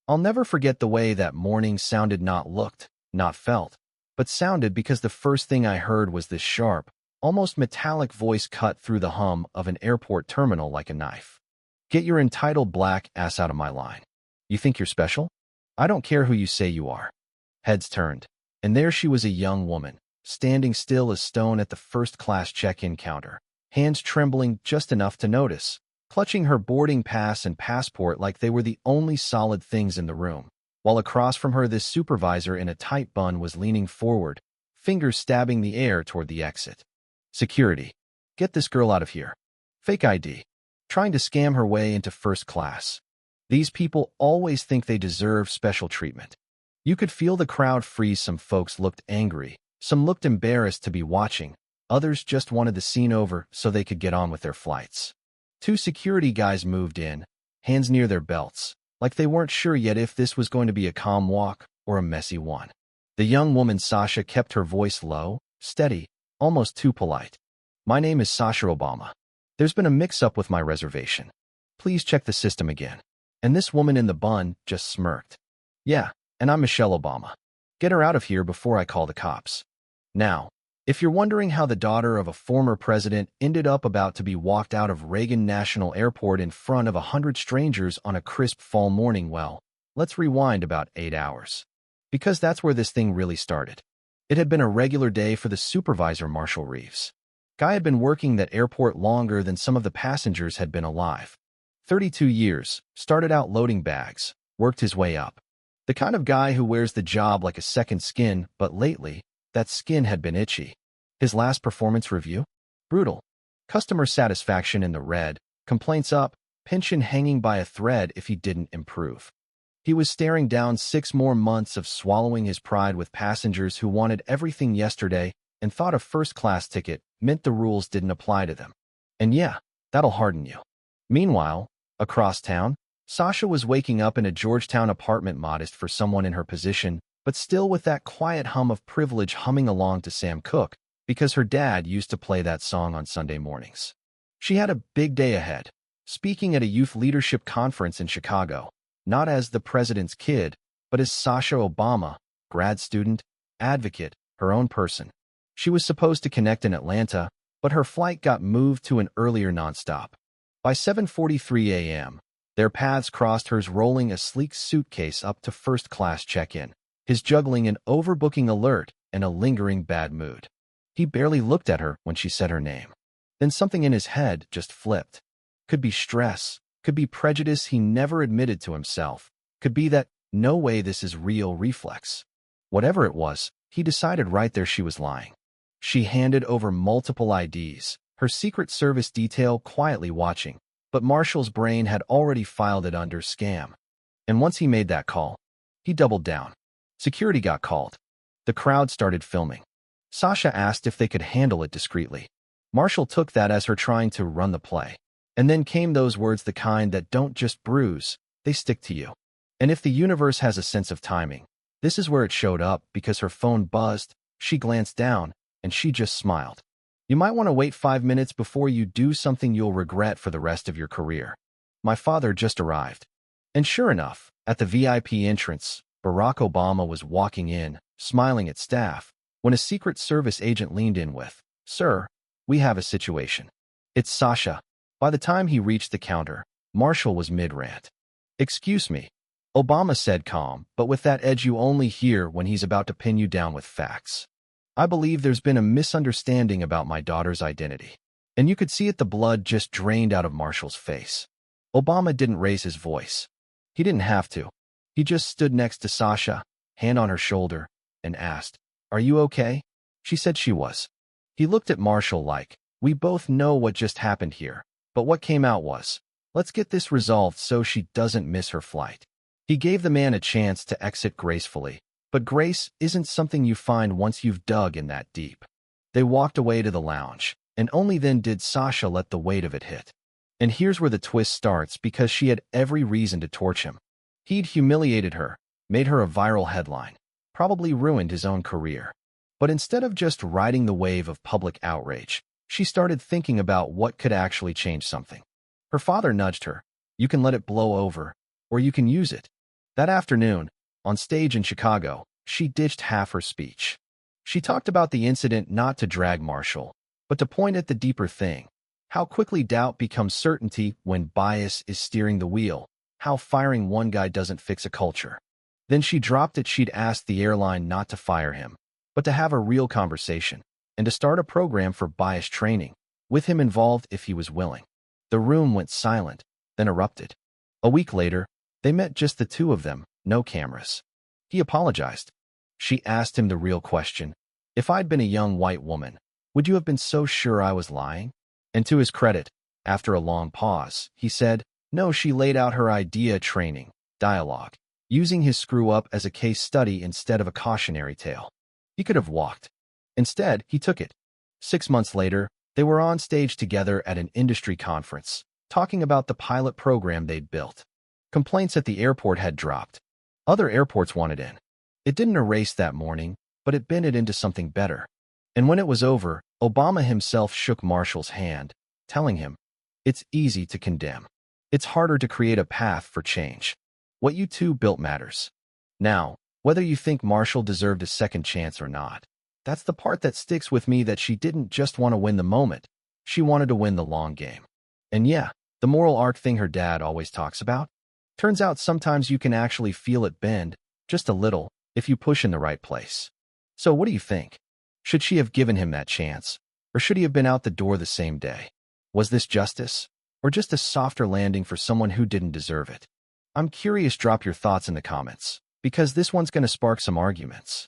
I'll never forget the way that morning sounded, not looked, not felt, but sounded, because the first thing I heard was this sharp, almost metallic voice cut through the hum of an airport terminal like a knife. Get your entitled black ass out of my line. You think you're special? I don't care who you say you are. Heads turned, and there she was, a young woman, standing still as stone at the first-class check-in counter, hands trembling just enough to notice, clutching her boarding pass and passport like they were the only solid things in the room, while across from her this supervisor in a tight bun was leaning forward, fingers stabbing the air toward the exit. Security. Get this girl out of here. Fake ID. Trying to scam her way into first class. These people always think they deserve special treatment. You could feel the crowd freeze. Some folks looked angry, some looked embarrassed to be watching, others just wanted the scene over so they could get on with their flights. Two security guys moved in, hands near their belts, like they weren't sure yet if this was going to be a calm walk or a messy one. The young woman Sasha kept her voice low, steady, almost too polite. My name is Sasha Obama. There's been a mix-up with my reservation. Please check the system again. And this woman in the bun just smirked. Yeah, and I'm Michelle Obama. Get her out of here before I call the cops. Now, if you're wondering how the daughter of a former president ended up about to be walked out of Reagan National Airport in front of 100 strangers on a crisp fall morning, well, let's rewind about 8 hours. Because that's where this thing really started. It had been a regular day for the supervisor, Marshall Reeves. Guy had been working that airport longer than some of the passengers had been alive. 32 years, started out loading bags, worked his way up. The kind of guy who wears the job like a second skin, but lately, that skin had been itchy. His last performance review? Brutal. Customer satisfaction in the red, complaints up, pension hanging by a thread if he didn't improve. He was staring down 6 more months of swallowing his pride with passengers who wanted everything yesterday and thought a first-class ticket meant the rules didn't apply to them. And yeah, that'll harden you. Meanwhile, across town, Sasha was waking up in a Georgetown apartment, modest for someone in her position, but still with that quiet hum of privilege, humming along to Sam Cooke, because her dad used to play that song on Sunday mornings. She had a big day ahead, speaking at a youth leadership conference in Chicago, not as the president's kid, but as Sasha Obama, grad student, advocate, her own person. She was supposed to connect in Atlanta, but her flight got moved to an earlier nonstop. By 7:43 a.m., their paths crossed, hers rolling a sleek suitcase up to first-class check-in, his juggling an overbooking alert and a lingering bad mood. He barely looked at her when she said her name. Then something in his head just flipped. Could be stress, could be prejudice he never admitted to himself, could be that no way this is real reflex. Whatever it was, he decided right there she was lying. She handed over multiple IDs, her Secret Service detail quietly watching, but Marshall's brain had already filed it under scam. And once he made that call, he doubled down. Security got called. The crowd started filming. Sasha asked if they could handle it discreetly. Marshall took that as her trying to run the play. And then came those words, the kind that don't just bruise, they stick to you. And if the universe has a sense of timing, this is where it showed up, because her phone buzzed, she glanced down, and she just smiled. You might want to wait 5 minutes before you do something you'll regret for the rest of your career. My father just arrived. And sure enough, at the VIP entrance, Barack Obama was walking in, smiling at staff, when a Secret Service agent leaned in with, "Sir, we have a situation." "It's Sasha." By the time he reached the counter, Marshall was mid-rant. "Excuse me," Obama said, calm, but with that edge you only hear when he's about to pin you down with facts. "I believe there's been a misunderstanding about my daughter's identity." And you could see it, the blood just drained out of Marshall's face. Obama didn't raise his voice. He didn't have to. He just stood next to Sasha, hand on her shoulder, and asked, "Are you okay?" She said she was. He looked at Marshall like, "We both know what just happened here, but what came out was, let's get this resolved so she doesn't miss her flight." He gave the man a chance to exit gracefully, but grace isn't something you find once you've dug in that deep. They walked away to the lounge, and only then did Sasha let the weight of it hit. And here's where the twist starts, because she had every reason to torch him. He'd humiliated her, made her a viral headline, probably ruined his own career. But instead of just riding the wave of public outrage, she started thinking about what could actually change something. Her father nudged her. You can let it blow over, or you can use it. That afternoon, on stage in Chicago, she ditched half her speech. She talked about the incident not to drag Marshall, but to point at the deeper thing. How quickly doubt becomes certainty when bias is steering the wheel. How firing one guy doesn't fix a culture. Then she dropped it. She'd asked the airline not to fire him, but to have a real conversation, and to start a program for bias training, with him involved if he was willing. The room went silent, then erupted. A week later, they met, just the two of them, no cameras. He apologized. She asked him the real question. If I'd been a young white woman, would you have been so sure I was lying? And to his credit, after a long pause, he said, no. She laid out her idea: training, dialogue, using his screw-up as a case study instead of a cautionary tale. He could have walked. Instead, he took it. 6 months later, they were on stage together at an industry conference, talking about the pilot program they'd built. Complaints at the airport had dropped. Other airports wanted in. It didn't erase that morning, but it bent it into something better. And when it was over, Obama himself shook Marshall's hand, telling him, it's easy to condemn. It's harder to create a path for change. What you two built matters. Now, whether you think Marshall deserved a second chance or not, that's the part that sticks with me, that she didn't just want to win the moment. She wanted to win the long game. And yeah, the moral arc thing her dad always talks about, turns out sometimes you can actually feel it bend, just a little, if you push in the right place. So what do you think? Should she have given him that chance, or should he have been out the door the same day? Was this justice, or just a softer landing for someone who didn't deserve it? I'm curious. Drop your thoughts in the comments, because this one's going to spark some arguments.